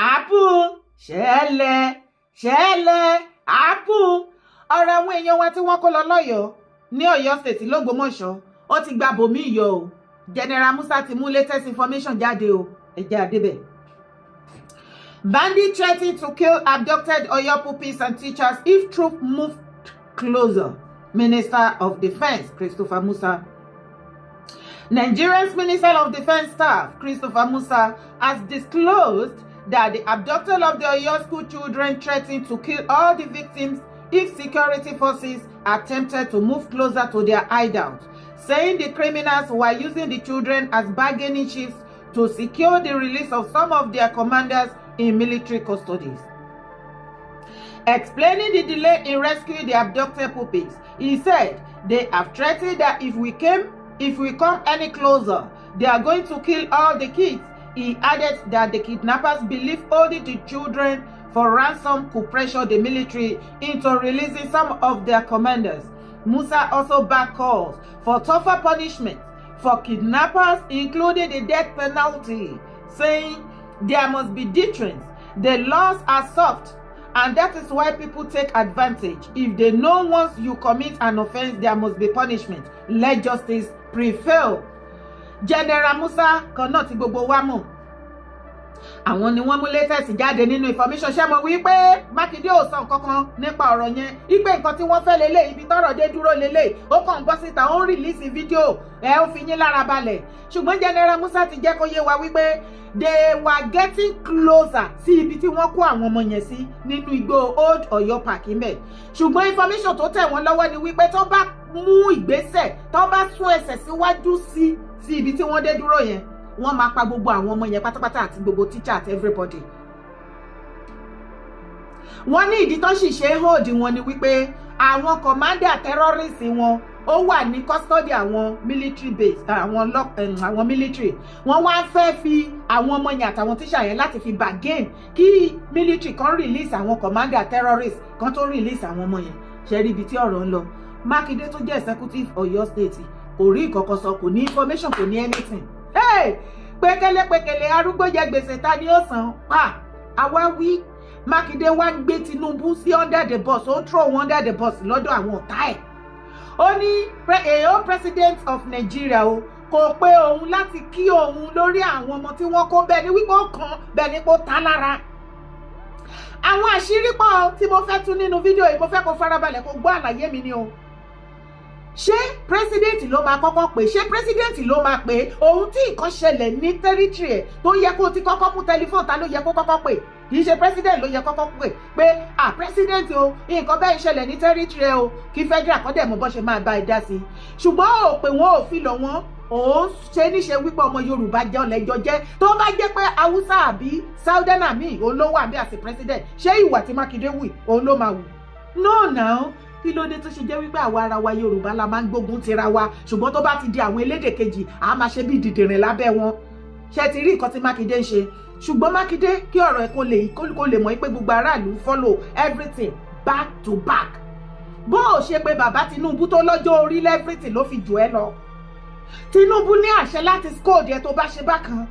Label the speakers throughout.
Speaker 1: àápù ṣẹlẹ̀ àápù. Ọ̀rọ̀ àwọn èèyàn wa tí wọ́n kó lọ lọ́yọ̀ọ́ ní Ọ̀yọ́ state l'Ógbómọ̀ṣọ́ ó ti gba bòmí yọ o. General Musa ti mú latest information jáde o. Ẹ jẹ́ àdébẹ̀. Bandits threatened to kill abducted Oyo pupils and teachers if troops moved closer. Minister of Defense Christopher Musa. Nigeria's Minister of Defense Staff Christopher Musa has disclosed that the abductor of the Oyo school children threatened to kill all the victims if security forces attempted to move closer to their hideout, saying the criminals were using the children as bargaining chips to secure the release of some of their commanders in military custodies. Explaining the delay in rescuing the abducted pupils, he said they have threatened that if we come any closer, they are going to kill all the kids. He added that the kidnappers believe holding the children for ransom could pressure the military into releasing some of their commanders. Musa also backed calls for tougher punishment for kidnappers, including the death penalty, saying there must be deterrence. The laws are soft, and that is why people take advantage. If they know once you commit an offense, there must be punishment. Let justice prevail. General Musa kan náà tí gbogbo wa mọ̀. Àwọn ni wọ́n mú latest jáde nínú information ṣé mo wí pé Makinde ò sọ nǹkan kan nípa ọ̀rọ̀ yẹn. Ipe nǹkan tí wọ́n fẹ́ lélẹ̀ ibi tọ́rọ̀ dé dúró lélẹ̀. Ó kàn bọ́ síta ó ń release fídíò ó fi yín lára balẹ̀. Ṣùgbọ́n General Musa ti jẹ́ kó yé wa wípé they were getting closer sí ibi tí wọ́n kó àwọn ọmọ yẹn sí nínú igbó Old Ọ̀yọ́ Park ńbẹ̀. Ṣùgbọ́n information tó tẹ̀ wọ́n lọ́wọ́ ni wípé tó bá mú ìgbésẹ̀ tó bá sún ẹsẹ̀ síwájú sí ibi tí wọ́n dé dúró yẹn, wọ́n máa pa gbogbo àwọn ọmọ yẹn pátápátá àti gbogbo teacher àti everybody. Wọ́n ní ìdí tó sì ṣe hold wọn ni wípé àwọn commander terrorist wọn ó wà ní custody àwọn military base, àwọn military. Wọ́n wá fẹ́ fi àwọn ọmọ yẹn àtàwọn teacher yẹn láti fi bargain kí military kan release àwọn commander terrorist kan tó release àwọn ọmọ yẹn. Ṣé rí ibi tí ọ̀rọ̀ ń lọ? Makinde tó jẹ́ executive Ọ̀yọ́ state kò rí ìkọ̀kọ̀ sọ, kò ní information, kò ní anything. Pékélé arúgbó jẹ gbèsè ta ni ó san pa. Àwa wí Makinde wá ń gbé Tinubu sí under the bus, ó throw under the bus lọ́dọ̀ àwọn ọ̀tá ẹ̀. Ó ní èèyàn president of Nigeria o kò pé òun láti kí òun lórí àwọn ọmọ tí wọ́n kó bẹ́ẹ̀ ni wípé ó kàn bẹ́ẹ̀ ni kó ta lára. Àwọn àṣírí pọ̀ tí mo fẹ́ tú nínú fídíò yìí, mo fẹ́ kó farabalẹ̀ kó gbọ́ àlàyé mi ni o. Ṣé president ló máa kọ́kọ́ pè? Ṣé president ló máa pè? Ohun tí nǹkan ṣẹlẹ̀ ní territory ẹ̀ tó yẹ kó ti kọ́kọ́ mú tẹlifóònù, ta ló yẹ kó kọ́kọ́ pè? Kì í ṣe president ló yẹ kọ́kọ́ pè pé president o nǹkan bẹ́ẹ̀ ṣẹlẹ̀ ní territory ẹ̀ o kí federal kan dẹ̀ mọ̀ bó ṣe máa bá ẹ dá sí. Ṣùgbọ́n ò pé wọ́n ò fi lọ wọ́n òun ṣe níṣe wípé ọmọ Yorùbá jẹ́ ọ̀lẹ́jọ́ jẹ́ tó bá jẹ́ pé Haúsá àbí Southern àmì òun ló wà bí àti president, ṣé ìwà tí Makinde wù òun ló máa wù? No now. Kí ló dé tó ṣe jẹ́ wípé àwa ara wa Yorùbá la máa ń gbógun tira wa, ṣùgbọ́n tó bá ti di àwọn elédè kejì a máa ṣe bí dìdìrín lábẹ́ wọn. Ṣé ti rí nǹkan tí Makinde ń ṣe? Ṣùgbọ́n Makinde kí ọ̀rọ̀ ẹ̀ kó lè mọ̀ pé gbogbo aráàlú follow everything back to back. Bó o ṣe pé bàbá Tinubu tó lọ́jọ́ orí everything ló fi jù ẹ́ lọ. Tinubu ní àṣẹ láti scold ẹ tó bá ṣe bákan.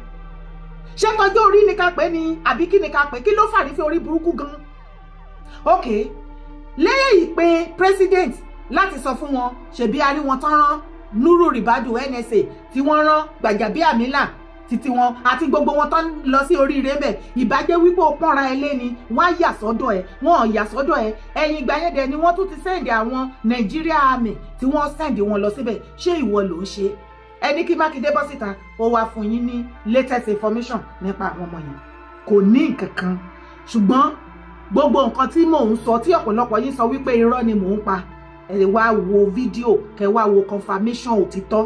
Speaker 1: Ṣé tọjọ́ orí ni ká pè ní àbí kí ni ká pè? Kí ló fà ní fi orí burúkú gan? Okay. Lẹ́yìn pé president láti sọ fún wọn ṣebí a rí wọn tán rán Nuru Ribadu NSA tí wọ́n rán Gbajabiamila títí wọn àti gbogbo wọn tán lọ sí oríire bẹ̀. Ìbàjẹ́ wípé ó pọ́nra ẹ lẹ́ni wọ́n á yà sọ́dọ̀ ẹ, wọ́n ò yà sọ́dọ̀ ẹ. Ẹ̀yìn ìgbà yẹn dẹ̀ ni wọ́n tún ti sẹ́ǹdì àwọn Nigeria Army tí wọ́n sẹ́ǹdì wọn lọ síbẹ̀. Ṣé ìwọ ló ń ṣe? Ẹni kí Makinde bọ́ síta ó wá fún yín ní latest information nípa àwọn ọmọ yẹn. Kò ní nǹkan kan, ṣùgbọ́n gbogbo nǹkan tí mò ń sọ tí ọ̀pọ̀lọpọ̀ yín sọ wípé irọ́ ni mò ń pa, ẹ wá wo fídíò kẹ wá wo confirmation òtítọ́,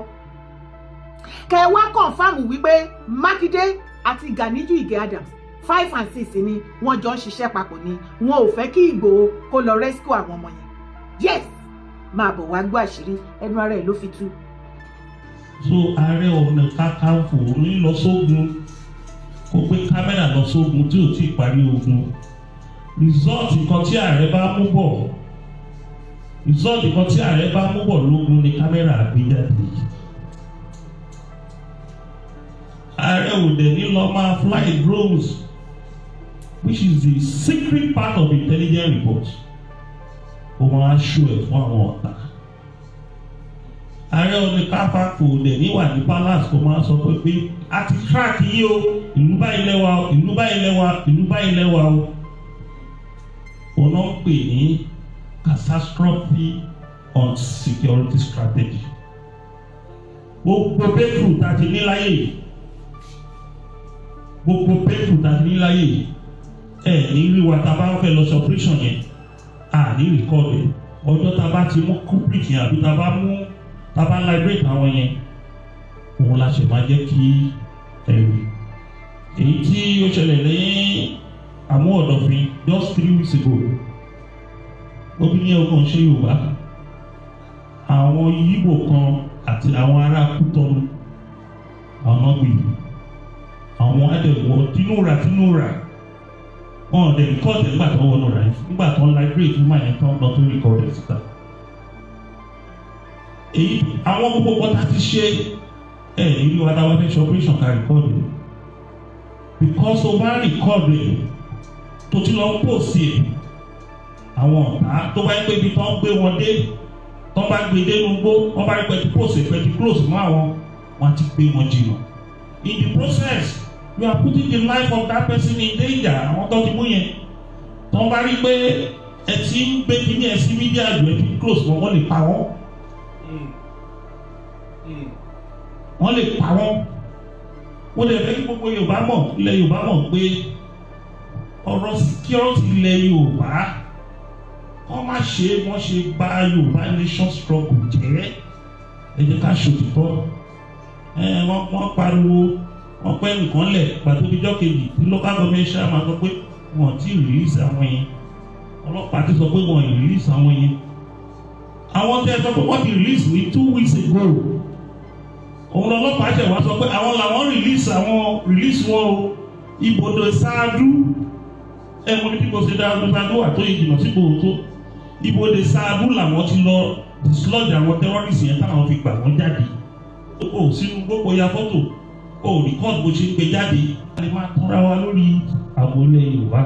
Speaker 1: kẹ wá confirm wípé Makinde àti Ganiyu Ige Adams 5 and 6 ni wọ́n jọ ń ṣiṣẹ́ papọ̀ ni wọn ò fẹ́ kí Ìgbòho kó lọ rescue àwọn ọmọ yẹn. Yes, máa bọ̀ wá gbọ́ àṣírí, ẹnu ara ẹ̀ ló fi tú.
Speaker 2: So Ààrẹ Ọ̀nà Kakanfò ń lọ sógun kó gbé kámẹ́rà lọ sógun tí ò tí ì parí ogun. Result nǹkan tí ààrẹ bá mú bọ̀ lógun ni kámẹ́rà gbé jáde. Ààrẹ ò dẹ̀ ní lọ máa fly drones which is the secret part of intelligence report. Ó máa ṣó ẹ̀ fún àwọn ọ̀tá. Ààrẹ Ọ̀nà Kakanfò dẹ̀ níwà ní palace kó máa sọ pé a ti track yìí o, ìlú báyìí lẹ́wà o, ìlú báyìí lẹ́wà, ìlú báyìí lẹ́wà o. Òun náà ń pè ní catastrophe on security strategy. Gbogbo breakthrough tá a ti ní láyé yìí, gbogbo breakthrough tá a ti ní láyé yìí, ní rí wa tá a bá fẹ́ lọ sí operation yẹn, a ní record ẹ̀. Ọjọ́ tá a bá ti mú complete yẹn àbí tá a bá liberate àwọn yẹn, òun la ṣe máa jẹ́ kí ẹ̀rí. Èyí tí ó ṣẹlẹ̀ lẹ́yìn Àmúọ̀dọ̀fin just 3 weeks ago, obìnrin ọkàn ṣe Yorùbá, àwọn Yíbò kan àti àwọn ará Kútọ́nù, àwọn ọgbìn, àwọn adẹ̀wọ̀ tínúra wọn ò dẹ̀ rìkọ́ọ̀dì nígbà tó wọnú rà nígbà tó ń liberate fún máyẹ̀ tó ń lọ tó rìkọ́ọ̀dì síta. Èyí àwọn gbogbo kọ́ta ti ṣe ìlú adáwọ̀ fẹ́ ṣe operation ká rìkọ́ọ̀dì because o bá rìkọ́ọ̀dì tó ti lọ pòsì ẹ̀ àwọn ọ̀tá tó bá yẹ pé ibi tó ń gbé wọn dé tó bá gbé dé nugbó wọ́n bá rí pẹ̀tí pòsì pẹ̀tí close mọ́ àwọn wọn ti gbé wọn jìnnà. In the process you are putting the life of that person in danger. Àwọn tó ti mú yẹn tó bá rí pé ẹ ti ń gbé kíní ẹ sí mídíà jù ẹ ti close mọ́ wọ́n lè pa wọ́n. Wọ́n lè pa wọ́n. Wọ́n lè fẹ́ kí gbogbo Yorùbá mọ̀ ilẹ̀ Yorùbá mọ̀ pé ọ̀rọ̀ security ilẹ̀ Yorùbá wọ́n má ṣe wọ́n ṣe bá Yorùbá nation struggle jẹ́. Ẹ jẹ́ ká ṣòtítọ́. Wọ́n pariwo wọ́n pẹ́ nǹkan lẹ̀ pàtó bíjọ́ kejì tí local government ṣáà máa sọ pé wọ́n ti release àwọn yẹn. Ọlọ́pàá ti sọ pé wọ́n release àwọn yẹn. Àwọn tẹ́ ẹ sọ pé wọ́n ti release ní 2 weeks ago. Òun ọlọ́pàá ṣẹ̀ wá sọ pé àwọn làwọn release wọn o. Ibodè Sáádú ẹ̀wọ̀n ní kíkọ́ ṣe dáadọ́ Sáádú àtó ìjìnà sípò tó. Ibodè Sáádú làwọn ti lọ dislodge àwọn terrorists yẹn táwọn fi gbà wọ́n jáde. O sínú gbogbo ya fọ́tò o record bó ṣe ń gbé jáde. A lè máa tọ́ra wa lórí àgbọ̀lẹ̀ Yorùbá.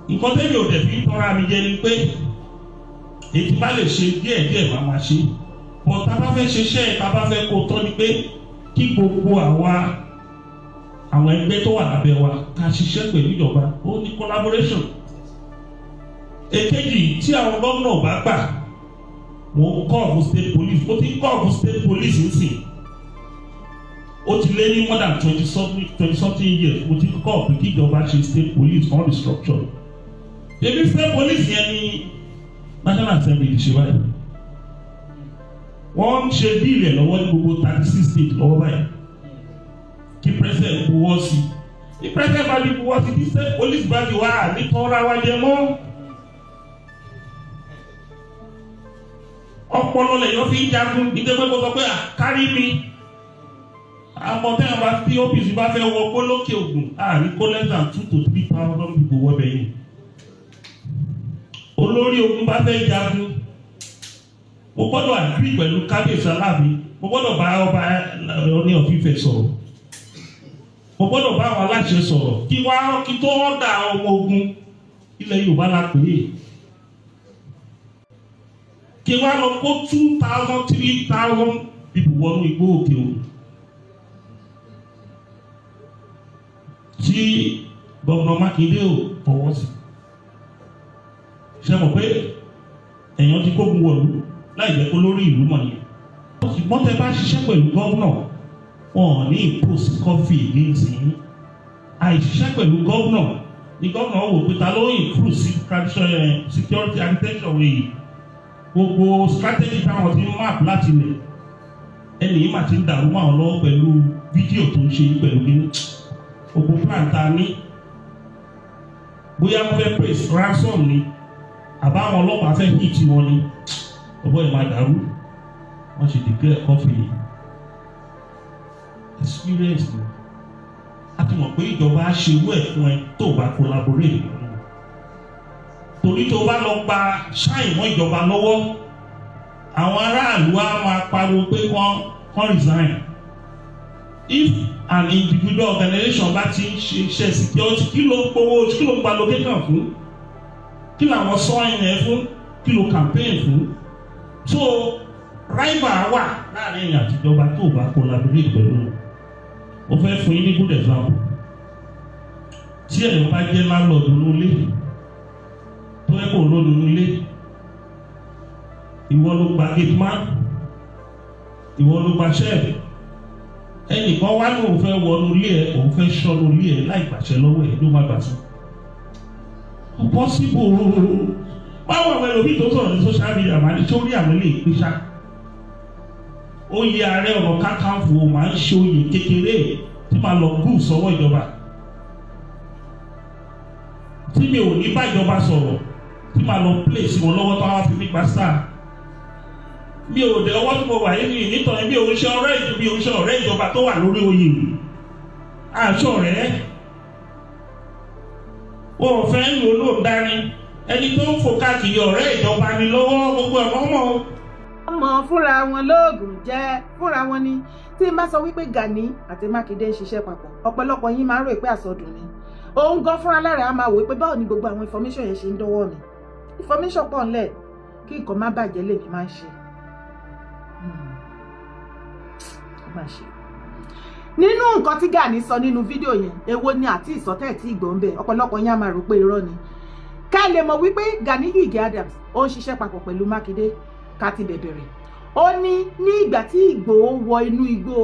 Speaker 2: Nǹkan tẹ́lẹ̀ ò dẹ̀ fi ń tọ́ra mi jẹ ni pé ètí bá lè ṣe díẹ̀díẹ̀ máa ṣe. But tá a bá fẹ́ ṣiṣẹ́ tá a bá fẹ́ kó tọ́ ni pé kí gbogbo àwọn ẹgbẹ́ tó wà lábẹ́ wa ká ṣiṣẹ́ pẹ̀lú ìjọba ó ní collaboration. Èkejì tí àwọn gómìnà bá gbà wọ́n kọ́ ọ̀fù state police ó ti kọ́ ọ̀fù state police nsìn ó ti lé ní more than 20 something years mo ti kọ́ ọ̀fù kí ìjọba ṣe state police on the structure. Ebi state police yẹn ní National Assembly ti ṣe báyìí. Wọ́n ń ṣe bíìlì ẹ̀ lọ́wọ́ ní gbogbo 36 states lọ́wọ́ báyìí. Kí president buwọ́ sí. Kí president bá di buwọ́ sí kí state police bá di wá ní tọ́ra wa jẹ mọ́. Ọpọlọ lẹ́yìn fi ń jagun ìdẹ́gbẹ́ gbogbo pé kárí mi. Àmọ̀tẹ́yìn bá tí OPC bá fẹ́ wọ pé lókè ògùn àrí kó less than 2 to 3,000 people wọ́ bẹ̀yìn. Olórí ogun bá fẹ́ jagun. Mo gbọ́dọ̀ agree pẹ̀lú kábíyèsí Aláàfin. Mo gbọ́dọ̀ bá ọba Ọọ̀ni of Ifẹ̀ sọ̀rọ̀. Mo gbọ́dọ̀ bá àwọn aláṣẹ sọ̀rọ̀. Kí tó wọ́n dá ọmọ ogun ilẹ̀ Yorùbá la pè é. Kí wá lọ kó 2,000 3,000 people wọnú igbó òkè o. Tí Gómìnà Makinde ò fọwọ́ sí. Ṣé mọ̀ pé èèyàn ti kógun wọ̀lú láì jẹ́ kó lórí ìlú mọ̀ nìyẹn. Ṣùgbọ́n tẹ bá ṣiṣẹ́ pẹ̀lú gómìnà wọn ò ní impose coffee ní ìsìn. Àìṣiṣẹ́ pẹ̀lú gómìnà ni gómìnà wò pé ta ló improve security architecture wẹ̀yì. Gbogbo strategy táwọn ti ń map láti lẹ̀ ẹni yìí máa ti ń dàrú mọ́ àwọn lọ́wọ́ pẹ̀lú fídíò tó ń ṣe pẹ̀lú ní gbogbo plan ta ní bóyá wọ́n fẹ́ praise ransom ni àbáwọn ọlọ́pàá fẹ́ hit wọn ni ọ̀bọ̀ ẹ̀ máa dàrú wọ́n ṣe declare coffee experience ni a ti mọ̀ pé ìjọba á ṣe owó ẹ̀ fún ẹ tó bá collaborate pẹ̀lú torí tó bá lọ gba ṣáì mọ́ ìjọba lọ́wọ́ àwọn aráàlú á máa pariwo pé kán resign if an individual organization bá ti ń ṣe iṣẹ́ security kí ló gbowó kí ló gba location fún kí làwọn sọ́yìn ẹ̀ fún kí ló campaign fún so rival wà láàrin èèyàn àtijọba tó bá collaborate pẹ̀lú mo fẹ́ fún yín ní good example tí ẹ̀yin bá jẹ́ landlord nílé tó ẹ̀ kò lónìí nílé ìwọ ló gba gate man ìwọ ló gba chef ẹnìkan wá ní òun fẹ́ wọnú ilé ẹ̀ òun fẹ́ ṣọ́nú ilé ẹ̀ láì gbàṣẹ lọ́wọ́ ẹ̀ ló má gbà fún possible báwo àwọn ẹlòmíì tó sọ̀rọ̀ ní social media máa ní sórí àwọn ilé ìpínṣà oyè ààrẹ ọ̀nà kakanfò máa ń ṣe oyè kékeré tí máa lọ gùn sọ́wọ́ ìjọba tí mi ò ní bá ìjọba sọ̀rọ̀ tí máa lọ place wọn lọ́wọ́ tó wá fi mí gba star mi ò dé ọwọ́ tí mo wà yìí nítorí mi ò ń ṣe ọ̀rẹ́ ìjọba tó wà lórí oyè aṣọ rẹ̀ o ò fẹ́ ń lò ló ń dání ẹni tó ń fò káàkiri ọ̀rẹ́ ìjọba ni lọ́wọ́ gbogbo ẹ̀mọ́ mọ́
Speaker 1: ọmọ fúnra wọn lóògùn jẹ́ fúnra wọn ni tí n bá sọ wípé Gani àti Makinde ń ṣiṣẹ́ papọ̀ ọ̀pọ̀lọpọ̀ yín máa ń rò pé àsọdùn ni òun gan fúnra lára á máa wò pé báwo ni gbogbo àwọn information yẹn ṣe ń dọ́wọ́ mi information pọ̀ ńlẹ̀ kí nǹkan má bàjẹ́ lèmi máa ń ṣe nínú nǹkan tí Gani sọ nínú fídíò yẹn èwo ni àti ìsọtẹ́ tí ìgbọ̀n bẹ̀ ọ̀pọ̀lọpọ̀ yín á máa rò pé irọ́ ni ká lè mọ̀ wípé Gani Adams ó ń ṣiṣẹ́ papọ̀ pẹ̀lú Makinde ká ti bẹ̀bẹ̀rẹ̀ ó ní ìgbà tí Ìgbòho wọ inú igbó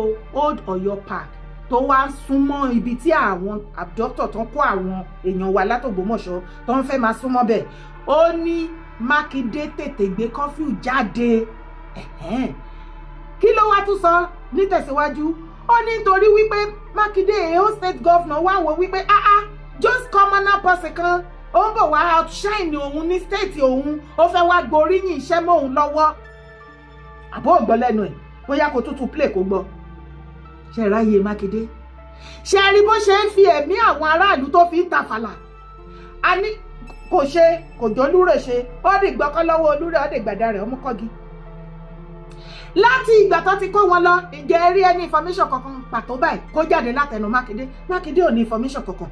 Speaker 1: Old Ọ̀yọ́ Park tó wá súnmọ́ ibi tí àwọn abductor tó ń kó àwọn èèyàn wa látògbómọ̀ṣọ́ tó ń fẹ́ máa súnmọ́ bẹ̀ ó ní Makinde tètè gbé curfew jáde kí ló wá tún sọ nítẹ̀síwájú ó ní nítorí wípé Makinde èèyàn state governor wá wọ wípé just commoner person kan ó ń bọ̀ wá outshine òun ní state òun ó fẹ́ wá gboríyìn iṣẹ́ mọ́ òun lọ́wọ́ àbó ògbọ́ lẹ́nu ẹ̀ bóyá kò tútù play kó gbọ́ ṣe ráyè Makinde ṣe rí bó ṣe ń fi ẹ̀mí àwọn aráàlú tó fi ń tàfàlà a ní kò jólúrè ṣe ó dì gbọ́kọ́ lọ́wọ́ olúrè ó dì gbàdá rẹ̀ ọmú kọ́gi láti ìgbà tó ti kó wọn lọ ǹjẹ́ rí ẹni information kankan pàtó báyìí kó jáde látẹnu Makinde ò ní information kankan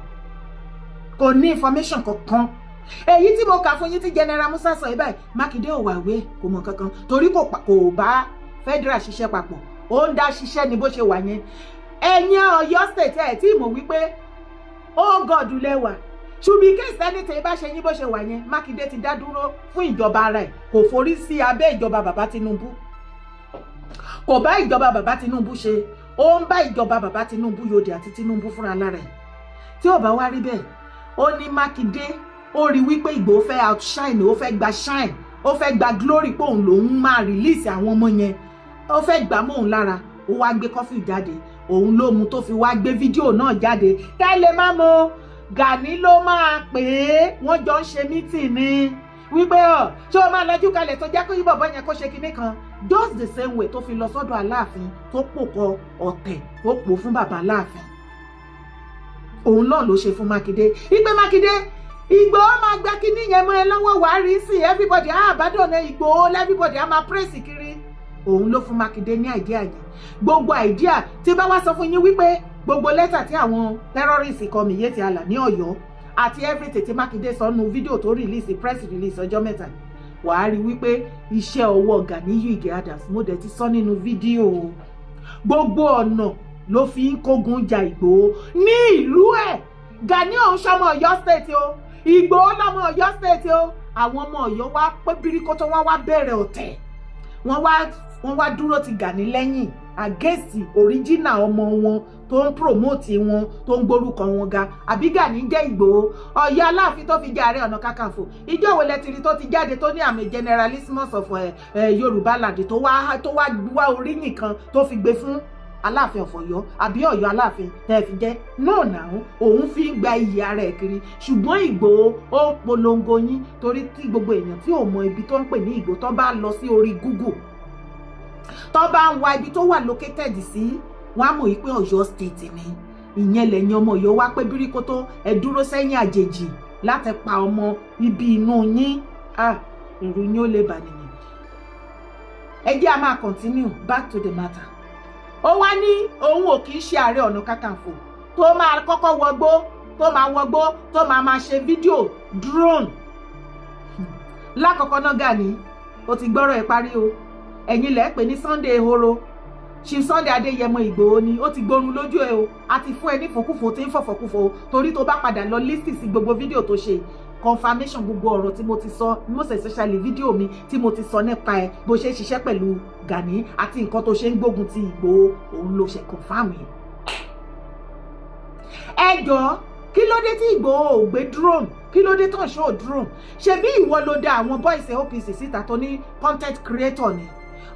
Speaker 1: kò ní information kankan èyí tí mo kà fún yín tí General Musa sọ báyìí Makinde ò wà wé kò mọ̀ kankan torí kò bá federal ṣiṣẹ́ papọ̀ ó ń dá ṣiṣẹ́ ní bó ṣe wà yẹn ẹ̀yin Ọ̀yọ́ state ẹ̀ tí mọ̀ wípé ó gọ̀dù lẹ́wà ṣùgbọ́n kí ìsẹ́nìtẹ̀ bá ṣe yín bó ṣe wà yẹn Makinde ti dá dúró fún ìjọba rẹ̀ kò forí sí abẹ́ ìjọba bàbá Tinubu kò bá ìjọba bàbá Tinubu ṣe ó ń bá ìjọba bàbá Tinubu yòdì àti Tinubu fúnra lára ẹ̀ tí ò bá wá rí bẹ́ẹ̀ ó ní Makinde ó rí wípé Ìgbòho fẹ́ outshine ó fẹ́ gba shine ó fẹ́ gba glory pé òun lòun máa release àwọn ọmọ yẹn ó fẹ́ gbà mọ́ òun lára ó wá gbé curfew jáde òun ló mú tó fi wá gbé fídíò náà jáde tẹ́lẹ̀ má mọ̀ Gani ló máa pè é wọ́n jọ ń ṣe meeting ni wípé ṣé o máa lọ́jú kalẹ̀ tó jẹ́ kó yí bọ̀bọ̀ yẹn kó ṣe kinní kan just the same way tó fi lọ sọ́dọ̀ Aláàfin tó pòkọ ọ̀tẹ̀ tó pò fún bàbá Aláàfin òun náà ló ṣe fún Makinde ìpè Makinde Ìgbòho máa gba kinní yẹn mọ́ ẹ lọ́wọ́ wàá rí sí everybody àbádọ́nà Ìgbòho everybody á máa praise kiri òun ló fún Makinde ní àìdíà yẹn gbogbo àìdíà tí bá wá sọ fún yín wípé gbogbo lẹ́tà tí àwọn terrorist kọ Miyetti Allah ní Ọ̀yọ́ àti everything tí Makinde sọ nínú fídíò tó release press release ọjọ́ mẹ́ta wàá rí wípé iṣẹ́ ọwọ́ Gani Adams mo dẹ̀ ti sọ nínú fídíò gbogbo ọ̀nà ló fi ń kógun ja Ìgbòho ní ìlú ẹ̀ Gani òun ṣọmọ Ọ̀yọ́ state o Ìgbòho lọmọ Ọ̀yọ́ state o àwọn ọmọ Ọ̀yọ́ wá pé birikoto wọ́n wá bẹ̀rẹ̀ ọ̀tẹ̀ wọ́n wá dúró ti Gani lẹ́yìn àgẹ́sì original ọmọ wọn tó ń promote wọn tó ń gbórúkọ wọn ga àbí Gani jẹ́ Ìgbòho Ọ̀yọ́ Aláàfin tó fi jẹ́ Ààrẹ Ọ̀nà Kakanfò ìjọ wo lẹ́tìrì tó ti jáde tó ní àmì generalismus of Yorùbá land tó wá oríyìn kan tó fi gbé fún Aláàfin of Ọ̀yọ́ àbí Ọ̀yọ́ Aláàfin tẹ́ fi jẹ́ náà náà òun fi ń gba iyì ara ẹ̀ kiri ṣùgbọ́n Ìgbòho ó polongo yín torí tí gbogbo èèyàn tí ò mọ ibi tó ń pè ní Ìgbòho tó bá lọ sí orí Google tó bá ń wá ibi tó wà located sí wọ́n á mọ̀ wípé Ọ̀yọ́ state ni ìyẹn lẹ́yìn ọmọ Ọ̀yọ́ wá pé bíríkótó ẹ dúró sẹ́yìn àjèjì láti pa ọmọ ibi inú yín ìrù yín ó lè bà nìyẹn ẹ jẹ́ a máa continue back to the matter ó wá ní òun ò kì í ṣe Ààrẹ Ọ̀nà Kakanfò tó máa kọ́kọ́ wọgbó tó máa ṣe fídíò drone. Lákọ̀ọ́kọ́ náà Gani ó ti gbọ́rọ̀ ẹ̀ parí o, ẹ̀yin lẹ́ pè ní Sunday ehoro, Chief Sunday Adéyẹmọ Ìgbòho ni ó ti gbórun lójú ẹ o, a ti fún ẹ ní fòkúfò tí ń fọ̀fọ̀kúfò torí tó bá padà lọ lísì sí gbogbo fídíò tó ṣe confirmation gbogbo ọ̀rọ̀ tí mo ti sọ, most especially fídíò mi tí mo ti sọ nípa ẹ bó ṣe ṣiṣẹ́ pẹ̀lú Gani àti nǹkan tó ṣe ń gbógun ti Ìgbòho, òun ló ṣe confirm yẹn. Ẹ jọ̀ọ́ kí ló dé tí Ìgbòho ò gbé drone, kí ló dé tó ń show drone? Ṣebí ìwọ ló dá àwọn boys OPC síta tó ní content creator ni?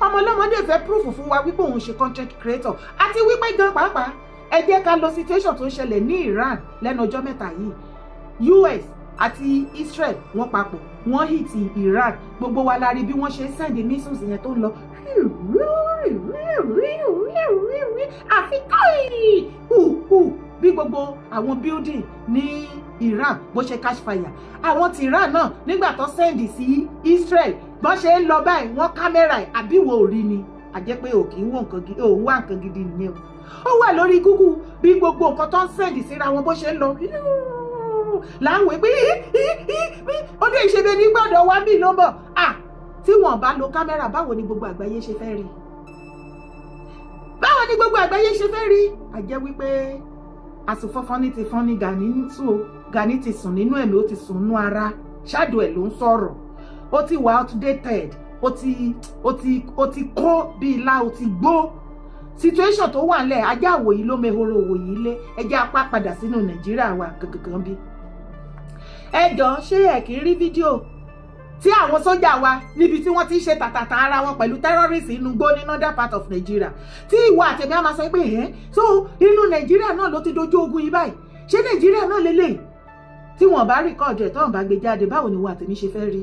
Speaker 1: Ọmọ ọlọ́mọdé fẹ́ proof fún wa wípé òun ṣe content creator àti wípé gan pàápàá ẹ jẹ́ ká lọ situation tó ń ṣẹlẹ̀ ní Iran lẹ́nu ọjọ́ mẹ́ta yìí. US àti Israel wọ́n papọ̀ wọ́n hit Iran, gbogbo wa la rí bí wọ́n ṣe send missiles yẹn tó ń lọ àfi káyì bí gbogbo àwọn building ní Iran bó ṣe catch fire. Àwọn ti Iran náà nígbà tó send sí Israel bọ́n ṣe ń lọ báyìí wọ́n kámẹ́rà ẹ̀ àbí wo ò rí ni, àjẹ́ pé ò kì í wọ nǹkan gidi, ò ń wá nǹkan gidi nìyẹn o. Ó wà lórí Google bí gbogbo nǹkan tó ń send síra wọn bó ṣe ń lọ láwọn pé ó dé ìṣebẹ ní gbọ́dọ̀ wá bí ló ń bọ̀. Tí wọ́n bá lo kámẹ́rà báwo ni gbogbo àgbáyé ṣe fẹ́ rí? Báwo ni gbogbo àgbáyé ṣe fẹ́ rí? Àjẹ́ wípé àsùnfọ́fọ́ ní ti fọ́n ní Gani ti sùn nínú ẹ̀mí, ó ti sùn nínú ara, ṣáàdù ẹ̀ ló ń sọ̀rọ̀, ó ti wà outdated, ó ti kó bí ilá, ó ti gbó. Situation tó wà nílẹ̀ ajá àwòyí ló mehoro òwòyí lé, ẹjẹ́ apá padà sínú Nàìjíríà wa gangan bí. Ẹ jọ̀ọ́ ṣé ẹ kì í rí fídíò tí àwọn sójà wa níbi tí wọ́n ti ṣe tàtàtà ara wọn pẹ̀lú terrorist inú gbó ní northern part of Nigeria, tí ìwọ àtẹ̀mí á máa sọ pé so inú Nàìjíríà náà ló ti dojú ogun yìí báyìí, ṣé Nàìjíríà náà lélẹ̀? Tí wọ́n bá record ẹ̀ tọ́wọ́n bá gbé jáde, báwo ni ìwọ àtẹ̀mí ṣe fẹ́ rí?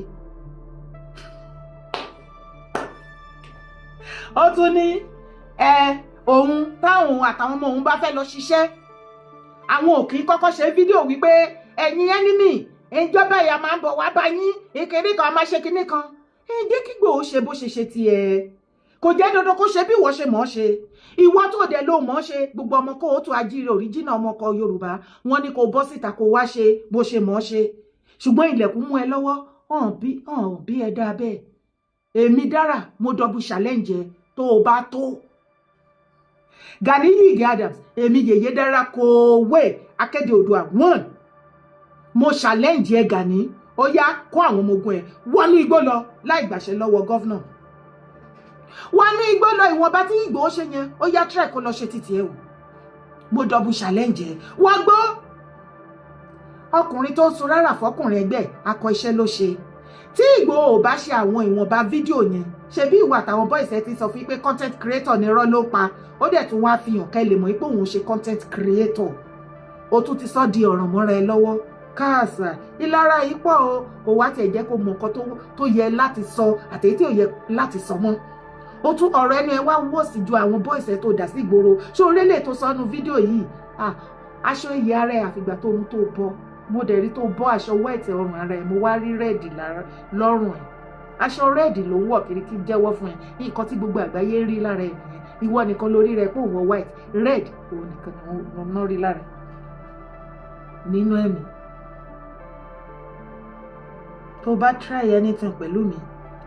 Speaker 1: Ó tún ní òun táwọn àtàwọn ọmọ òun bá fẹ́ lọ ṣiṣẹ́, àwọn ò kì í kọ́kọ́ ṣe fídíò wípé ẹ̀yin enemy ìjọba ìyá máa ń bọ̀ wá bá yín, ìkíní kan máa ṣe kíní kan. Jẹ́ kí Ìgbòho ṣe bó ṣe ṣe tiẹ̀, kò jẹ́ dandan kó ṣe bí ìwọ ṣe mọ̀ ọ́ ṣe. Ìwọ tó dẹ̀ ló mọ̀ ọ́ ṣe, gbogbo ọmọ kó o tó ajíire òríjìnà ọmọ ọkọ Yorùbá wọn ni kò bọ́ síta kó wá ṣe bó ṣe mọ̀ ọ́ ṣe, ṣùgbọ́n ilẹ̀kùn mú ẹ lọ́wọ́, hàn bí ẹ dá bẹ́ẹ̀. Èmi dára mo double challenge tó o bá tó. Gani Ige Adams, èmi yèyé dára kò wé akéde Oòduà 1. Mo challenge ẹ Gani, ó yá kó àwọn ọmọ ogun ẹ wọnú igbó lọ láì gbàṣẹ lọ́wọ́ gọ́vnà. Wọnú igbó lọ ìwọ̀nba tí Ìgbòho ṣe yẹn, ó yá try kó lọ ṣe títì ẹ o. Mo double challenge ẹ. Wọ́n gbọ́ ọkùnrin tó ń sun rárá fọkùnrin ẹgbẹ́ akọ iṣẹ́ ló ṣe. Tí Ìgbòho ò bá ṣe àwọn ìwọ̀nba fídíò yẹn, ṣe bí ìwà àtàwọn boys ẹ ti sọ fún pé content creator ni irọ́ ló pa, ó dẹ̀ tún wá fi hàn kẹ́ lè mọ̀ pé òun ṣe content creator. Ó tún ti sọ di ọ̀ràn mọ́ra ẹ lọ́wọ́. Káàsà ìlara yìí pọ̀ o, kò wá tiẹ̀ jẹ́ kó mọ nǹkan tó yẹ láti sọ àtèyí tí ò yẹ láti sọ mọ́. Ó tún ọ̀rọ̀ ẹnu ẹ wá wọ́ sí ju àwọn boys ẹ tó dà sí ìgboro. Ṣé orílẹ̀ tó sọnù fídíò yìí? Aṣọ ìyá ara ẹ àfìgbà tó ń tó bọ́, mo dẹ̀ rí tó bọ́ aṣọ white ọrùn ara ẹ, mo wá rí red lọ́rùn ẹ. Aṣọ red ló ń wọ̀ kiri kí n jẹ́wọ́ fún ẹ, nǹkan tí gbogbo àgbáyé rí lára ẹ nìyẹn. Ìwọ nìkan lórí rẹ pé òun wọ white, red òun nìkan ni wọ́n rí lára ẹ nínú ẹ̀mí. Tó bá try anything pẹ̀lú mi,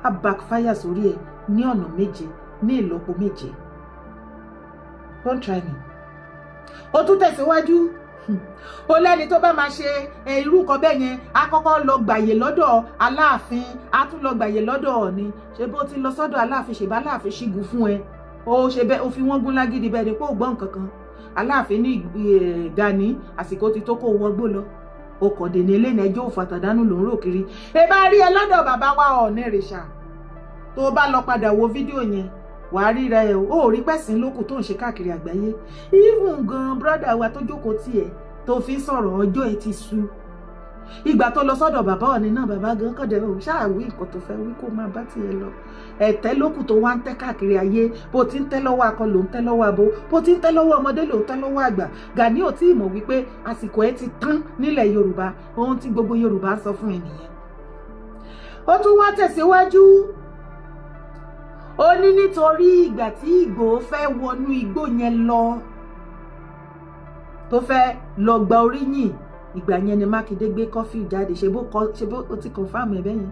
Speaker 1: á backfire sórí ẹ ní ọ̀nà méje, ní ìlọ́po méje. Don't try me. Ó tún tẹ̀síwájú. Ó lẹ́ni tó bá máa ṣe irú nǹkan bẹ́ẹ̀ yẹn, á kọ́kọ́ lọ gbàyè lọ́dọ̀ Aláàfin, á tún lọ gbàyè lọ́dọ̀ Ọọ̀ni. Ṣé bó ti lọ sọ́dọ̀ Aláàfin, ṣèbá Aláàfin ṣígun fún ẹ? Ó ṣe bẹ́ẹ̀, ó fi wọ́n gún lágídí bẹ́ẹ̀ ni pé ó gbọ́ nǹkan kan. Aláàfin ní Gani àsìkò ti tó kó wọgbó lọ. O kò dènà eléyìí ẹjọ́ òfàtàdánù ló ń rò kiri. Ẹ bá rí ẹ lọ́dọ̀ bàbá wa Ọọ̀ni Ìrìṣà. Tó bá lọ padà wo fídíò yẹn, wàá ríra ẹ ó rí pẹ̀sìn lókù tó ń ṣe káàkiri àgbáyé. Even gan brọ́dà wa tó jókòó tiẹ̀ tó fi sọ̀rọ̀ ọjọ́ ẹ ti sú. Ìgbà tó lọ sọ́dọ̀ bàbá Ọọ̀ni náà, bàbá gan kọ̀dẹ̀ ò ṣáà wí nǹkan tó fẹ́ wí kó máa bá tiẹ̀ lọ. Ẹ̀tẹ́ lókù tó wá ń tẹ́ káàkiri ayé, bó ti ń tẹ́ lọ́wọ́ akọ ló ń tẹ́ lọ́wọ́ abo, bó ti ń tẹ́ lọ́wọ́ ọmọdé ló ń tẹ́ lọ́wọ́ àgbà. Gani ò tí ì mọ̀ wípé àsìkò ẹ ti tán nílẹ̀ Yorùbá, ohun tí gbogbo Yorùbá ń sọ fún ẹ nìyẹn. Ó tún wá tẹ̀síwájú. ó ní nítorí ìgbà tí Ìgbòho fẹ́ wọnú igbó yẹn lọ tó fẹ́ lọ gba oríyìn ìgbà yẹn ni Makinde gbé kọfí jáde ṣe bó ó ti confam ẹ bẹ́yẹn.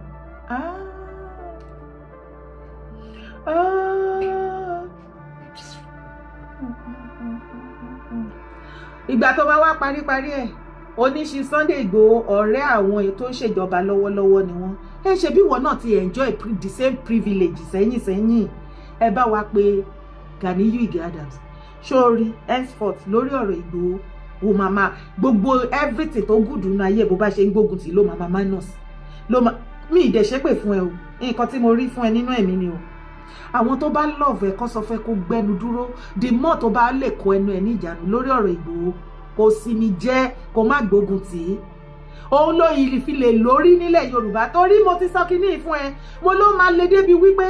Speaker 1: Ìgbà tó bá wá paríparí ẹ̀ oníṣi Sunday Ìgbòho ọ̀rẹ́ àwọn ètò ìṣèjọba lọ́wọ́lọ́wọ́ ni wọ́n ṣe bí wọn náà ti enjoy the same privilege sẹ́yìn ẹ bá wa pé Ganiyu Ige Adams sórí henceforth lórí ọ̀rọ̀ Ìgbòho o mama gbogbo everything tó gùdù nínú ayé bó bá ṣe ń gbógun tì ló mama minus mi ìdẹ̀ṣẹ́pè fún ẹ o nǹkan tí mo rí fún ẹ nínú ẹ̀mí ni o àwọn tó bá love ẹ kó sọ fẹ́ kó gbẹnu dúró the more tó bá lè kó ẹnu ẹ ní ìjánu lórí ọ̀rọ̀ Ìgbòho kò sì ní jẹ́ kó má gbógun tì í òun ló yìí fi lè lórí nílẹ̀ Yorùbá torí mo ti sọ kíní fún ẹ mo ló máa lè débi wípé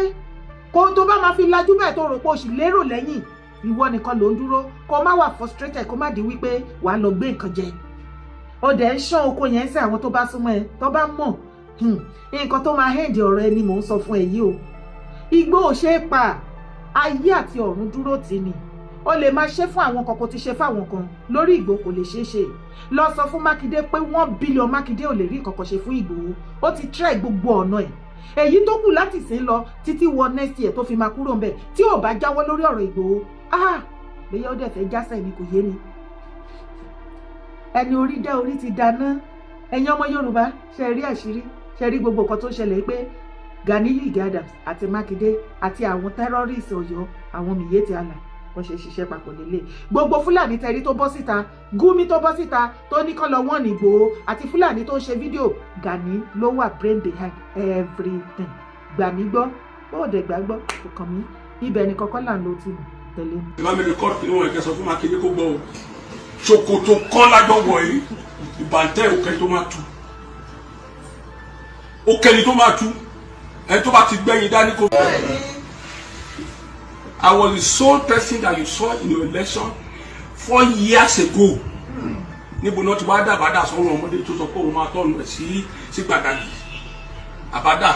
Speaker 1: kó tó bá máa fi lajú bẹ́ẹ̀ tó rò pé o sì lérò lẹ́yìn ìwọ nìkan ló ń dúró kó má wà frustrated kó má di wípé wàá lọ gbé nǹkan jẹ ó dẹ̀ ń ṣán oko yẹn sí àwọn tó bá súnmọ́ ẹ tó bá mọ̀ nǹkan tó máa hẹ́ǹdì ọ̀rọ̀ ẹni mò ń sọ fún ẹ yìí o Ìgbòho ṣe é pa ayé àti ọ̀run dúró tì ní o lè máa ṣe fún àwọn kan kó ti ṣe fáwọn kan lórí Ìgbòho kò lè ṣeé ṣe lọ sọ fún Makinde pé 1 billion Makinde ò lè rí nǹkan kan ṣe fún Ìgbòho ó ti try gbogbo ọ̀nà ẹ̀ èyí tó kù láti sìn lọ títí wọ next year tó fi máa kúrò ńbẹ̀ tí ò bá jáwọ́ lórí ọ̀rọ̀ Ìgbòho bẹ́ẹ̀ ó dẹ̀ fẹ́ jásẹ̀ ni kò yé ni ẹni orí dá orí ti dáná ẹ̀yin ọmọ Yorùbá ṣe rí àṣírí ṣe rí gbogbo nǹkan tó ṣẹlẹ̀ pé Ganiyu Ige Adams àti Makinde àti àwọn terrorist Ọ̀yọ́ àwọn Miyetti Allah wọ́n ṣe ṣiṣẹ́ papọ̀ lélẹ̀ gbogbo Fúlàní tẹ̀rí tó bọ́ síta Gumi tó bọ́ síta tó ní kọ́ lọ wọ́n ní Ìgbòho àti Fúlàní tó ń ṣe fídíò Gani ló wà brain behind everything gbà mí gbọ́ ó dẹ̀ gbà gbọ́ kò kàn mí ibẹ̀ ni kọ́kọ́ là ń lo tìmù tẹ̀lé mi.
Speaker 3: ìbá mi lè kọ́ ìpínlẹ̀ wọn ẹ̀kẹ́ sọ fún Makinde kó gbọ́ o ṣòkòtò kọ́ lájọ wọ̀ yìí ìbàntẹ́ òkè tó máa tú òkèlì tó máa tú ẹni tó bá ti gbẹ̀yìn dání kó. I was the sole person that you saw in your election 4 years ago. Níbo náà ti wá dá àbádà sọ́run ọmọdé tó sọ pé òun máa tọ́nu ẹ̀ sí gbàgàdì. Àbádà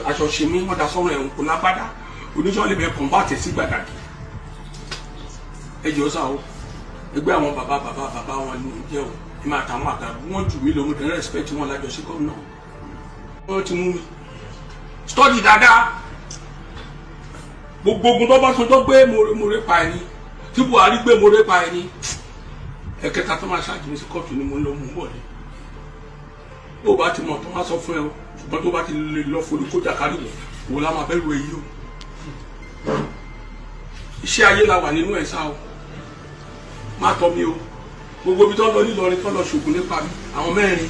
Speaker 3: aṣọ ṣèmí wọ́n dá sọ́run ẹ̀hún kò lábádà. Oníṣẹ́ lè bẹ̀rẹ̀ kọ̀ǹbàtì sí gbàgàdì. Ẹ jẹ́ ọ́sà o. Ẹgbẹ́ àwọn bàbá wọn ni jẹ́ o. Ẹ máa tàwọn àgàbù wọ́n jù mí lọ mo dẹ̀ respect wọn lájọ sí gómìnà. Wọ́n ti mú mi. Study dáadáa. Gbogbo ogun tó bá sọjọ́ pé mo ré pa ẹni tí Buhari gbé mo ré pa ẹni ẹ̀kẹta tó máa ṣáàjì mi sí kóòtù ni mo ń lọ mú bọ̀ ni tó bá ti mọ̀ tó máa sọ fún ẹ o ṣùgbọ́n tó bá ti lè lọ forí kó jàkárí wò la máa bẹ̀rù èyí o iṣẹ́ ayé la wà nínú ẹ̀ sá o má tọ́ mi o gbogbo ibi tó ń lọ nílọrin tó ń lọ ṣògùn nípa mi àwọn mẹ́rin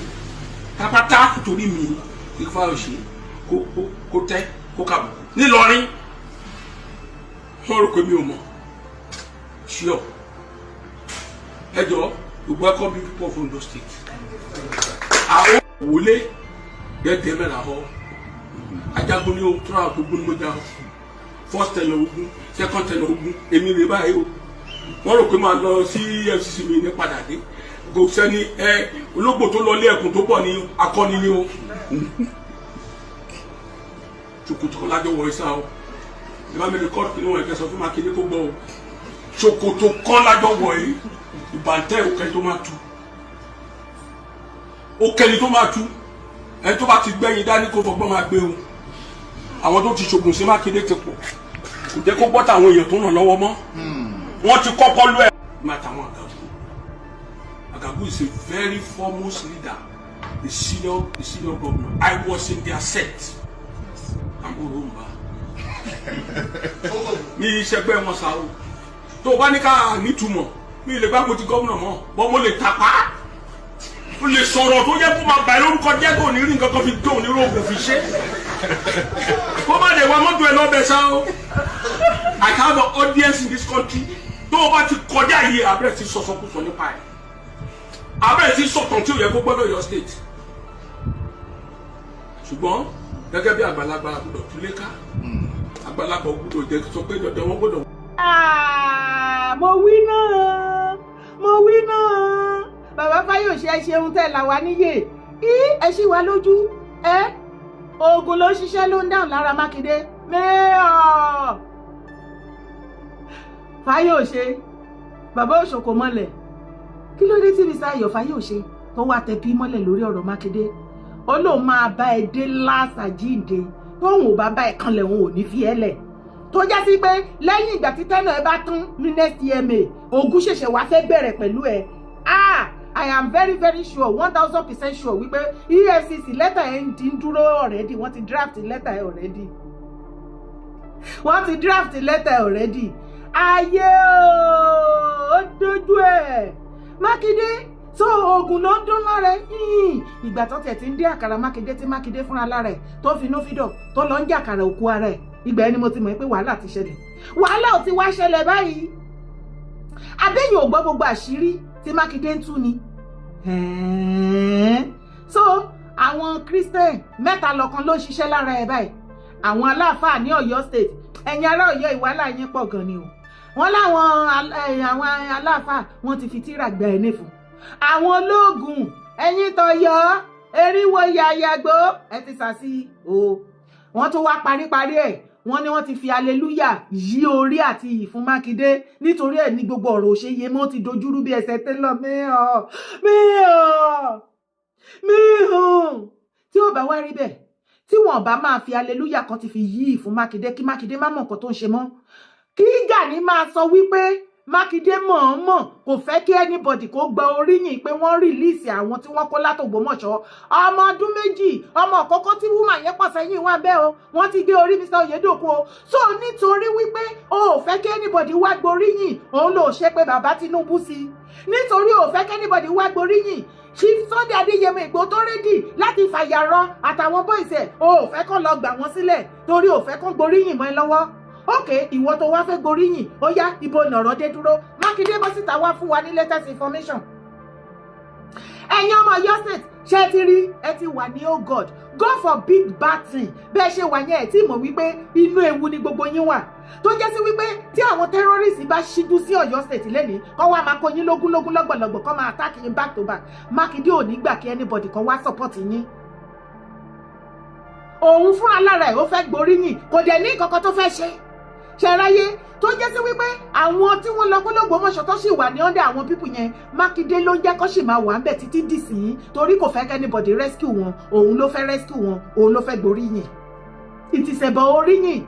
Speaker 3: tápátá torí mi ìfá òṣè kó tẹ́ kó kàbọ̀ nílọrin wọ́n rò pé mi ò mọ̀ ṣíọ̀ ẹjọ́ gbogbo ẹ̀kọ́ bí púpọ̀ fún Ondo State àwọn wọlé gẹ́gẹ́ mẹ́ra họ ajagun ní ohun tó rà gbogbo ní mo já ọ first tẹ̀lé ogun second tẹ̀lé ogun èmi rè báyìí o wọ́n rò pé máa lọ sí FCC mi ní padà dé kò sẹ́ni ológbò tó lọ lé ẹkùn tó pọ̀ ní akọni ni o ṣòkòtò lájọ wọ ìsá o ìbá mi lè kọ́ ìpínlẹ̀ wọn ẹ̀kẹ́ sọ fún Makinde kó gbọ́ o ṣòkòtò kọ́ lájọ wọ̀ yìí ìbàntẹ́ òkèlì tó máa tú òkèlì tó máa tú ẹni tó bá ti gbẹ̀yìn dání kó fọgbọ́n máa gbé o àwọn tó ti ṣògùn sí Makinde ti pọ̀ kò jẹ́ kó gbọ́ táwọn èèyàn tó ràn lọ́wọ́ mọ́ wọ́n ti kọ́kọ́ lú ẹ̀. máa tàwọn Agagu is a very foremost leader the senior governor I was in their set amúròmbá ní ìṣẹ́gbẹ́ wọn sá o tó o bá ní ká nítumọ̀ mi lè bá mo ti gómìnà mọ́ bọ́ mo lè tapá mo lè sọ̀rọ̀ tó yẹ kó máa bàá lórúkọ jẹ́ kó ní rí nǹkan kan fi tó ní rògbò fi ṣe kó má lè wá mọ́tò ẹ̀ lọ́bẹ̀ sá o I have an audience in this country tó o bá ti kọjá yìí abẹ́rẹ́ ti sọ̀sọ̀kúsọ nípa ẹ̀ abẹ́rẹ́ ti sọ̀tàn tí ò yẹ kó gbọ́dọ̀ yọ state ṣùgbọ́n gẹ́gẹ́ bí àgbàlagbà gbọ́dọ̀ túlé ká àgbàlagbà gbọ́dọ̀ jẹ́ sọ pé dandan wọn gbọ́dọ̀.
Speaker 1: mo wí náà bàbá Fáyọ̀ṣe ẹ ṣeun tẹ́ là wá níyè ẹ ṣì wá lójú oògùn ló ń ṣiṣẹ́ ló ń dáhùn lára Mákindé mayor Fáyọ̀ṣe bàbá òṣòkò mọ́lẹ̀ kí ló dé tí Mr. Ayọ̀ Fáyọ̀ṣe tó wá tẹpí mọ́lẹ̀ lórí ọ̀rọ̀ Mákindé ó lóun máa bá ẹ dé lásàjíǹde tóun ò bá bá ẹ kanlẹ̀ òun ò ní fi ẹ́ lẹ̀ tó já sí pé lẹ́yìn ìgbà tí tẹ́nà ẹ bá tún ní next EMA ogun ṣẹ̀ṣẹ̀ wá fẹ́ bẹ̀rẹ̀ pẹ̀lú ẹ I am very sure 1000% sure wípé EFCC lẹ́tà ẹ̀ ń dúró already wọ́n ti draft lẹ́tà ẹ̀ already ayé ó dojú ẹ̀ Mákindé so oògùn ló ń dún lára ìgbà tó tẹ̀ tí ń dé àkàrà Mákindé tí Mákindé fúnra lára ẹ̀ tó finú fídọ̀ tó lọ ń jẹ́ àkàrà òkú ara ẹ̀ ìgbà ẹni mo ti mọ̀ pé wàhálà ti ṣẹlẹ̀ wàhálà ò ti wá ṣẹlẹ̀ báyìí abẹ́yìn ò gbọ́ gbogbo àṣírí tí Mákindé ń tú ni so àwọn Christian mẹ́ta lọ́kan ló ń ṣiṣẹ́ lára ẹ̀ báyìí àwọn aláàfáà ní Ọ̀yọ́ state ẹ̀yin ará Ọ̀yọ́ ìwàhálà yín pọ̀ gan ni o wọ́n láwọn àwọn aláàfáà wọ́n ti fi tírà gba ẹ̀ nífun àwọn ológun ẹ̀yin tọ̀yọ́ eriwo yàyàgbó ẹ ti sàsí o wọ́n tún wá paríparí ẹ̀ wọ́n ní wọ́n ti fi aleluya yí orí àti iyì fún Mákindé nítorí ẹ̀ ní gbogbo ọ̀rọ̀ òṣèyẹ mọ́ ti dojúrú bí ẹsẹ̀ tẹ́lọ̀ mìíràn tí ó bá wá rí bẹ́ẹ̀ tí wọ́n bá máa fi aleluya kan ti fi yí iyì fún Mákindé kí Mákindé má mọ̀ nǹkan tó ń ṣe mọ́ kí Gani máa sọ wípé Mákindé mọ̀ọ́mọ̀ kò fẹ́ kí anybody kó gba oríyìn pé wọ́n rìlíìsì àwọn tí wọ́n kó látògbómọ̀ṣọ́ ọmọ ọdún méjì ọmọ àkọ́kọ́ tí wúmà yẹn pọ̀ sẹ́yìn wá bẹ́ẹ̀ o wọ́n ti gbé orí Mr. Oyedokun o so nítorí wípé o ò fẹ́ kí anybody wá gboríyìn òun ló ṣe pé bàbá Tinubu sí nítorí o ò fẹ́ kí anybody wá gboríyìn Chief Sunday Adéyẹmọ Ìgbòho tó rédì láti fàyàrọ àtàwọn bọ́ìsẹ̀ o ò fẹ́ kán lọ gbà wọ́n sílẹ̀ torí o ò fẹ́ kán gboríyìn mọ́ ẹ lọ́wọ́ ok ìwọ tó wá fẹ́ gboríyìn ó yá ibo nọ̀rọ̀ dé dúró Mákindé bọ́ síta wá fún wa ní latest information ẹ̀yin ọmọ Ọ̀yọ́ state ṣé ti rí ẹ ti wà ní oh God go for big bad thing bẹ́ẹ̀ ṣe wà yẹn ẹ̀ tí mọ̀ wípé inú ewu ni gbogbo yín wà tó jẹ́ sí wípé tí àwọn terrorists bá ṣíjú sí Ọ̀yọ́ state lẹ́nìí kọ́ wá máa kó yín lógúnlógún lọ́gbọ̀lọ́gbọ̀ kọ́ máa attack yín back to back Mákindé ò ní gbà kí anybody kan wá support yín òun fúnra lára ẹ̀ ó fẹ́ gboríyìn kò dẹ̀ ní nǹkan kan tó fẹ́ ṣe ṣẹ̀ráyé tó jẹ́ sí wípé àwọn tí wọ́n lọ gbólógbòmọ̀ṣọ́ tó sì wà ní ọ́ndà àwọn pípù yẹn Mákindé ló ń jẹ́ kó sì máa wà ń bẹ̀ títí dìsín torí kò fẹ́ kẹ́nibọ̀dì rescue wọn òun ló fẹ́ rescue wọn òun ló fẹ́ gboríyìn ìtìsẹ̀bọ̀ oríyìn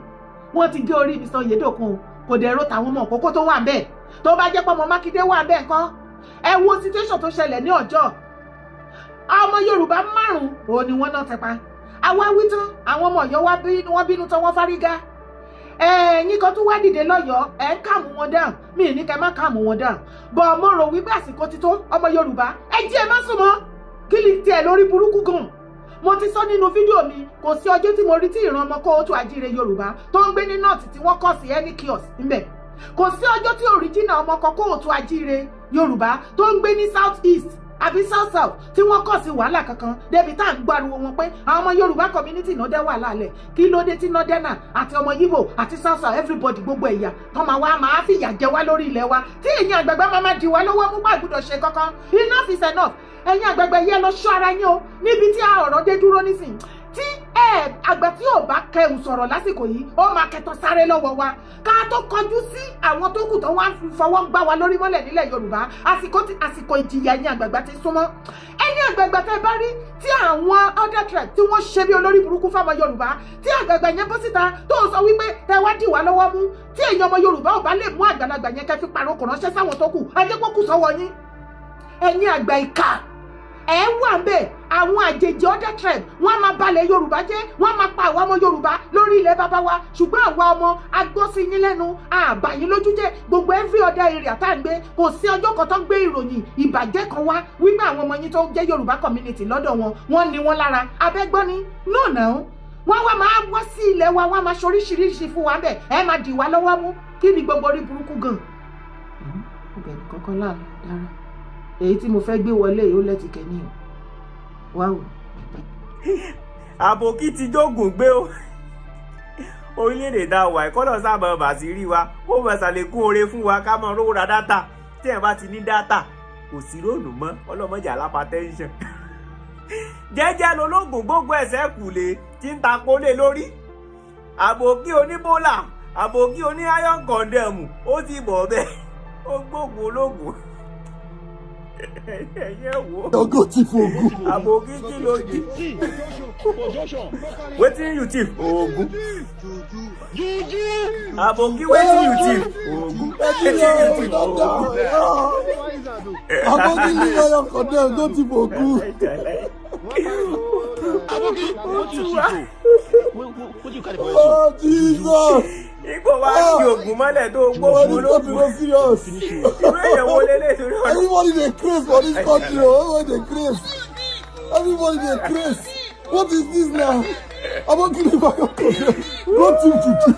Speaker 1: wọ́n ti gé orí Mr. Oyedokun kò dẹ̀rọ tàwọn ọmọ òkókó tó wà ń bẹ̀ tó bá jẹ́ pé ọmọ Mákindé wà ń bẹ̀ ńkọ́ ẹ wo situation tó ṣẹlẹ̀ ní ọjọ́ ọmọ Yorùbá 5 òun ni wọ́n náà tẹpa àwa wí tán àwọn ọmọ Ọ̀yọ́ wọ́n bínú tán wọ́n fárígá ẹ̀yin kan tún wá dìde lọ́yọ̀ọ́ ẹ̀ ń kàmú wọn dáhùn mí ní kẹ́ má kàmú wọn dáhùn bọ̀ mo rò wípé àsìkò ti tó ọmọ Yorùbá ẹ jí ẹ má sùn mọ́ kí ni tiẹ̀ lórí burúkú gan mo ti sọ nínú fídíò mi kò sí ọjọ́ tí mo rí tí ìran ọmọ kóòtù àjíire Yorùbá tó ń gbé ní north tí wọ́n kọ́ sí any kiosk ńbẹ̀ kò sí ọjọ́ tí òríjìnà ọmọ kan kóòtù àjíire Yorùbá tó ń gbé ní south east àbí south south tí wọ́n kọ̀ sí wàhálà kankan débi tá à ń gbariwo wọn pé àwọn ọmọ Yorùbá community náà dẹ́ wàhálà lẹ̀ kí ló dé tí northerner àti ọmọ Yíbò àti south south everybody gbogbo ẹ̀yà tó máa fìyà jẹ wá lórí ilẹ̀ wa tí ẹ̀yin àgbàgbà máa di wá lọ́wọ́ mú bá gbọ́dọ̀ ṣe kankan enough is enough ẹ̀yin àgbàgbà yẹ lọ ṣọ́ ara yín o níbi tí ọ̀rọ̀ dé dúró nísìnyí tí àgbà tí ò bá kẹun sọ̀rọ̀ lásìkò yìí ó máa kẹtọ sáré lọ́wọ́ wa ká tó kọjú sí àwọn tó kù tó wá fọwọ́ gbá wa lórí mọ́lẹ̀ nílẹ̀ Yorùbá àsìkò ìjìyà ẹ̀yin àgbàgbà ti súnmọ́ ẹ̀yin àgbàgbà tẹ́ bá rí tí àwọn other tribe tí wọ́n ṣe bí olórí burúkú fáwọn Yorùbá tí àgbàgbà yẹn bọ́ síta tó sọ wípé tẹ wá dì wá lọ́wọ́ mú tí èèyàn ọmọ Yorùbá ò bá lè mú àgbàlagbà yẹn kẹ́ fi pàrọ̀ kò ránṣẹ́ sáwọn tó kù ajẹ́pọ̀kù sọ́wọ́ yín ẹ̀yin àgbà ìkà ẹ wà ń bẹ àwọn àjèjì other tribe wọ́n máa balẹ̀ Yorùbá jẹ́ wọ́n máa pa àwọn ọmọ Yorùbá lórí ilẹ̀ bàbá wa ṣùgbọ́n àwa ọmọ agbósí yín lẹ́nu àbàyín lójú jẹ́ gbogbo every other area tá à ń gbé kò sí ọjọ́ kan tó ń gbé ìròyìn ìbàjẹ́ kan wá wípé àwọn ọmọ yín tó jẹ́ Yorùbá community lọ́dọ̀ wọn wọ́n ní wọn lára abẹ́gbọ́n ni no now wọ́n wá máa wá sí ilẹ̀ wa wọ́n máa ṣoríṣiríṣi fún wa bẹ́ẹ̀ ẹ máa dì wá lọ́wọ́ mú kí ni gbogbo orí burúkú gan. ọbẹ̀ kọ́kọ́ láàrín dára èyí tí mo fẹ́ gbé wọlé yìí ó lẹ́tìkẹ́ ní o wá o.
Speaker 4: àbòkí ti jógùn gbé o orílẹ̀-èdè dá wà ìkọ́nà sábà bàtí rí wa ó bẹ̀ ṣàlékún oore fún wa ká máa rówó ra dátà tí ẹ̀ bá ti ní dátà kò sí róònù mọ́ ọlọ́mọdé alápá tẹ́ńṣọ̀n jẹ́jẹ́ lológun gbogbo ẹ̀sẹ̀ kùlé tí ń ta kólé lórí àbòkí oníbólà àbòkí oní iron condemn ó ti bọ̀ bẹ́ẹ̀ ó gbógun ológun ẹ̀yẹ́ wo
Speaker 5: Ogo ti fogun.
Speaker 4: àbòkí kí ló di wetin you thief oògùn àbòkí wetin you thief oògùn wetin you thief oògùn.
Speaker 5: Aboki ni iron condemn go ti fogun. Oh Jesus!
Speaker 4: Ipò wá sí oògùn mọ́lẹ̀ tó gbógun ológun.
Speaker 5: Serious.
Speaker 4: Ìwé ìyẹ̀wò lélẹ̀ torí ọ̀nà.
Speaker 5: Everybody dey craze for this country. Everybody dey craze. Everybody dey craze. What is this now? Aboki ni iron condemn go ti fogun.